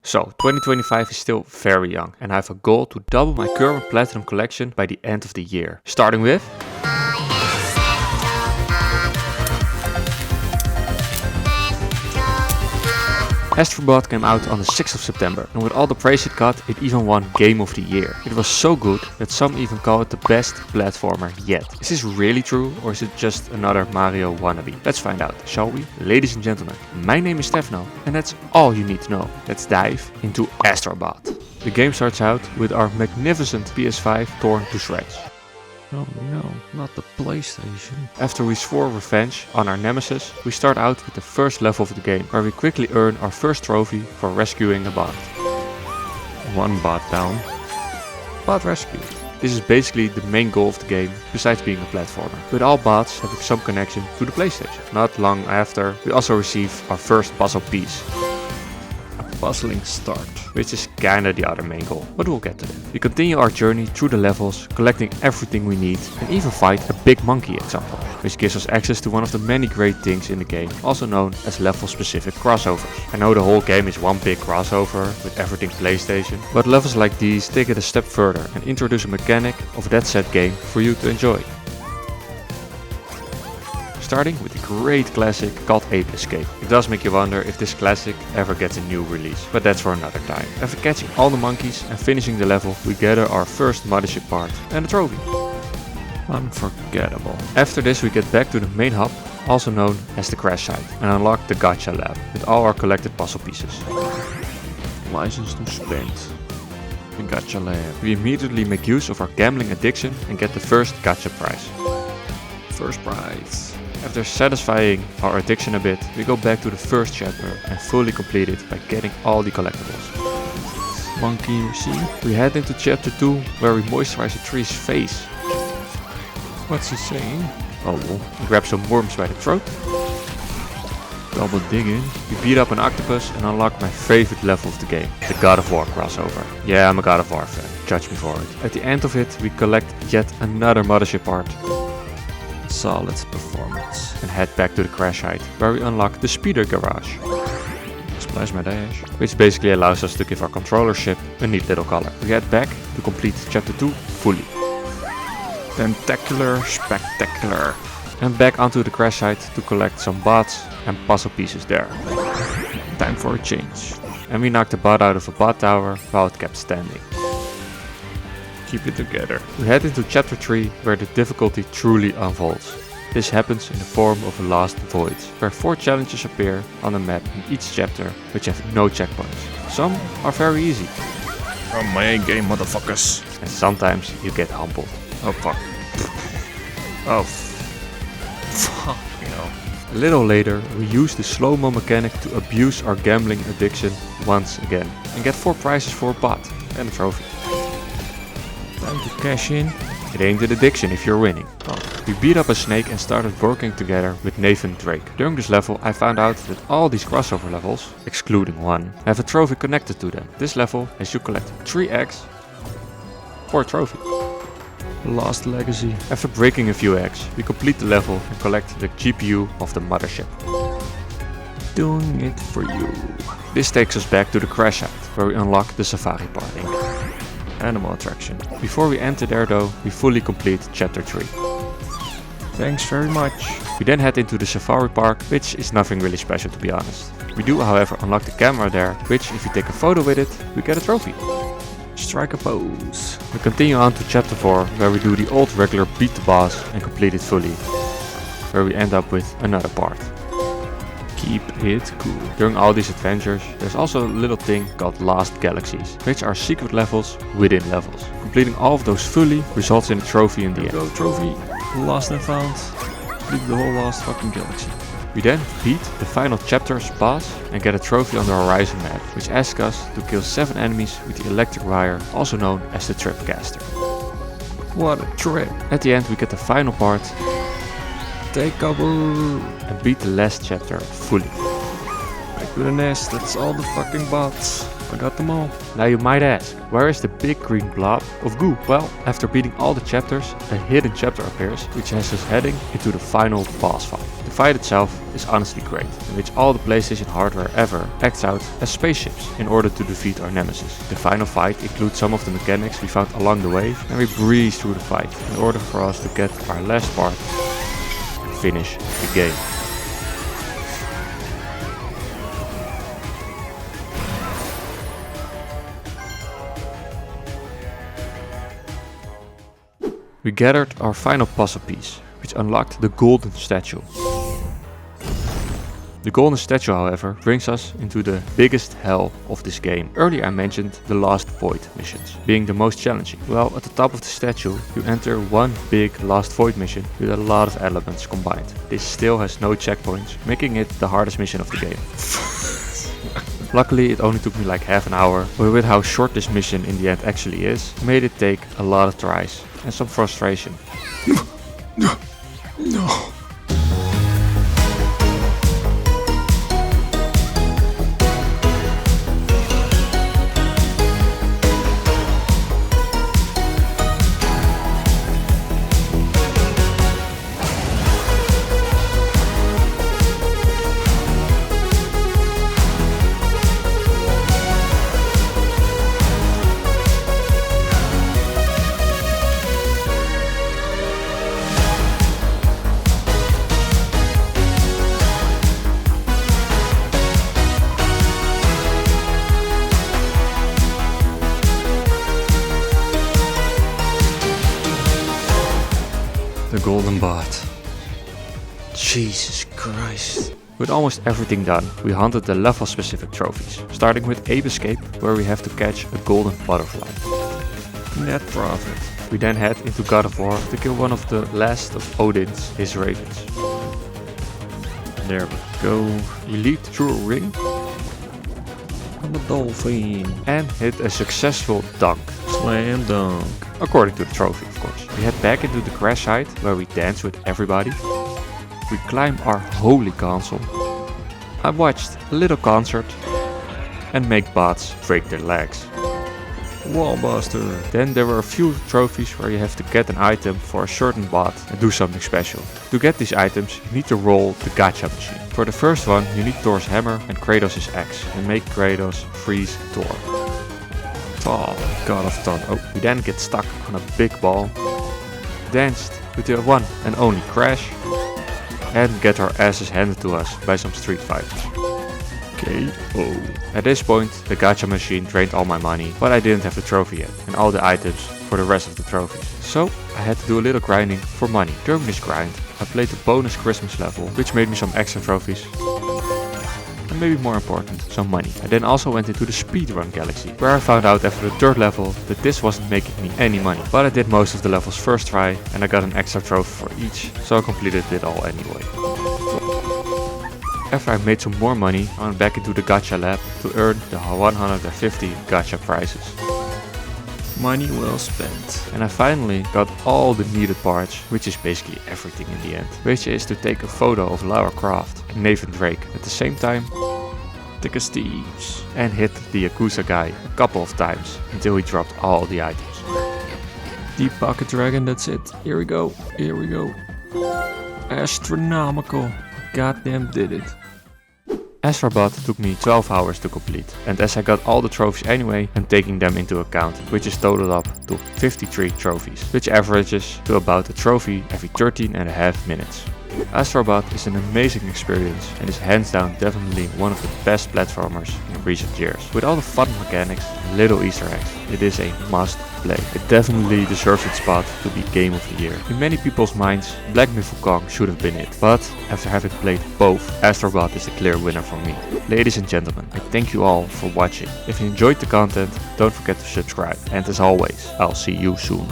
So 2025 is still very young and I have a goal to double my current platinum collection by the end of the year. Starting with Astrobot came out on the 6th of September, and with all the praise it got, it even won Game of the Year. It was so good that some even call it the best platformer yet. Is this really true, or is it just another Mario wannabe? Let's find out, shall we? Ladies and gentlemen, my name is Tefno, and that's all you need to know. Let's dive into Astrobot. The game starts out with our magnificent PS5 torn to shreds. Oh no, not the PlayStation. After we swore revenge on our nemesis, we start out with the first level of the game, where we quickly earn our first trophy for rescuing a bot. One bot down. Bot rescued. This is basically the main goal of the game, besides being a platformer, with all bots having some connection to the PlayStation. Not long after, we also receive our first puzzle piece. Puzzling start, which is kinda the other main goal, but we'll get to that. We continue our journey through the levels, collecting everything we need, and even fight a big monkey at some point, which gives us access to one of the many great things in the game, also known as level-specific crossovers. I know the whole game is one big crossover with everything PlayStation, but levels like these take it a step further and introduce a mechanic of that set game for you to enjoy. Starting with the great classic called Ape Escape. It does make you wonder if this classic ever gets a new release, but that's for another time. After catching all the monkeys and finishing the level, we gather our first mothership part and a trophy. Unforgettable. After this we get back to the main hub, also known as the crash site, and unlock the gacha lab with all our collected puzzle pieces. License to spend. The gacha lab. We immediately make use of our gambling addiction and get the first gacha prize. First prize. After satisfying our addiction a bit, we go back to the first chapter and fully complete it by getting all the collectibles. Monkey you see? We head into chapter 2 where we moisturize a tree's face. What's he saying? Oh well, we grab some worms by the throat. Double dig in. We beat up an octopus and unlock my favorite level of the game, the God of War crossover. Yeah, I'm a God of War fan, judge me for it. At the end of it, we collect yet another mothership part. Solid performance. And head back to the crash site, where we unlock the speeder garage. Splash my dash. Which basically allows us to give our controller ship a neat little color. We head back to complete chapter 2 fully. Tentacular spectacular. And back onto the crash site to collect some bots and puzzle pieces there. Time for a change. And we knocked the bot out of a bot tower while it kept standing. Keep it together. We head into chapter 3 where the difficulty truly unfolds. This happens in the form of a lost void, where 4 challenges appear on the map in each chapter which have no checkpoints. Some are very easy. Oh my game motherfuckers. And sometimes you get humbled. Oh fuck. Oh fuck, you know. A little later we use the slow-mo mechanic to abuse our gambling addiction once again and get 4 prizes for a bot and a trophy. Time to cash in. It ain't an addiction if you're winning. Oh. We beat up a snake and started working together with Nathan Drake. During this level I found out that all these crossover levels, excluding one, have a trophy connected to them. This level has you collect 3 eggs for a trophy. Lost Legacy. After breaking a few eggs, we complete the level and collect the GPU of the mothership. Doing it for you. This takes us back to the crash site, where we unlock the safari party. Animal attraction. Before we enter there though, we fully complete chapter 3. Thanks very much. We then head into the safari park, which is nothing really special to be honest. We do however unlock the camera there, which if you take a photo with it, we get a trophy. Strike a pose. We continue on to chapter 4, where we do the old regular beat the boss and complete it fully, where we end up with another part. Keep it cool. During all these adventures, there's also a little thing called Lost Galaxies, which are secret levels within levels. Completing all of those fully results in a trophy in the end. Go trophy. Lost and found. Complete the whole lost fucking galaxy. We then beat the final chapter's boss and get a trophy on the Horizon map, which asks us to kill 7 enemies with the electric wire, also known as the Tripcaster. What a trip! At the end we get the final part. Take cover! And beat the last chapter fully. Back to the nest, that's all the fucking bots. I got them all. Now you might ask, where is the big green blob of goo? Well, after beating all the chapters, a hidden chapter appears, which has us heading into the final boss fight. The fight itself is honestly great, in which all the PlayStation hardware ever acts out as spaceships in order to defeat our nemesis. The final fight includes some of the mechanics we found along the way, and we breeze through the fight in order for us to get our last part and finish the game. We gathered our final puzzle piece, which unlocked the golden statue. The golden statue, however, brings us into the biggest hell of this game. Earlier I mentioned the Last Void missions, being the most challenging. Well, at the top of the statue, you enter one big Last Void mission with a lot of elements combined. This still has no checkpoints, making it the hardest mission of the game. Luckily, it only took me like half an hour, but with how short this mission in the end actually is, made it take a lot of tries and some frustration. No. The golden bot. Jesus Christ. With almost everything done, we hunted the level specific trophies, starting with Ape Escape, where we have to catch a golden butterfly. Net profit. We then head into God of War to kill one of the last of Odin's, his ravens. There we go. We leap through a ring. I'm a dolphin. And hit a successful dunk. Slam dunk. According to the trophy, of course. We head back into the crash site, where we dance with everybody. We climb our holy console. I watched a little concert. And make bots break their legs. Wallbuster. Then there were a few trophies where you have to get an item for a certain bot and do something special. To get these items, you need to roll the gacha machine. For the first one, you need Thor's hammer and Kratos' axe, and make Kratos freeze Thor. Oh, God of Thunder. Oh, we then get stuck on a big ball, danced with the one and only Crash, and get our asses handed to us by some street fighters. KO. At this point, the gacha machine drained all my money, but I didn't have the trophy yet, and all the items for the rest of the trophies. So I had to do a little grinding for money. During this grind, I played the bonus Christmas level, which made me some extra trophies. And maybe more important, some money. I then also went into the speedrun galaxy, where I found out after the third level that this wasn't making me any money. But I did most of the levels first try, and I got an extra trophy for each, so I completed it all anyway. After I made some more money, I went back into the gacha lab to earn the 150 gacha prizes. Money well spent. And I finally got all the needed parts, which is basically everything in the end. Which is to take a photo of Lara Croft and Nathan Drake. At the same time, take a Steve's. And hit the Yakuza guy a couple of times until he dropped all the items. Deep Pocket Dragon, that's it. Here we go. Astronomical. Goddamn did it. Astrobot took me 12 hours to complete, and as I got all the trophies anyway, I'm taking them into account, which is totaled up to 53 trophies, which averages to about a trophy every 13.5 minutes. Astrobot is an amazing experience and is hands down definitely one of the best platformers in recent years. With all the fun mechanics and little Easter eggs, it is a must play. It definitely deserves its spot to be Game of the Year. In many people's minds, Black Myth Wukong should have been it, but after having played both, Astrobot is the clear winner for me. Ladies and gentlemen, I thank you all for watching. If you enjoyed the content, don't forget to subscribe, and as always, I'll see you soon.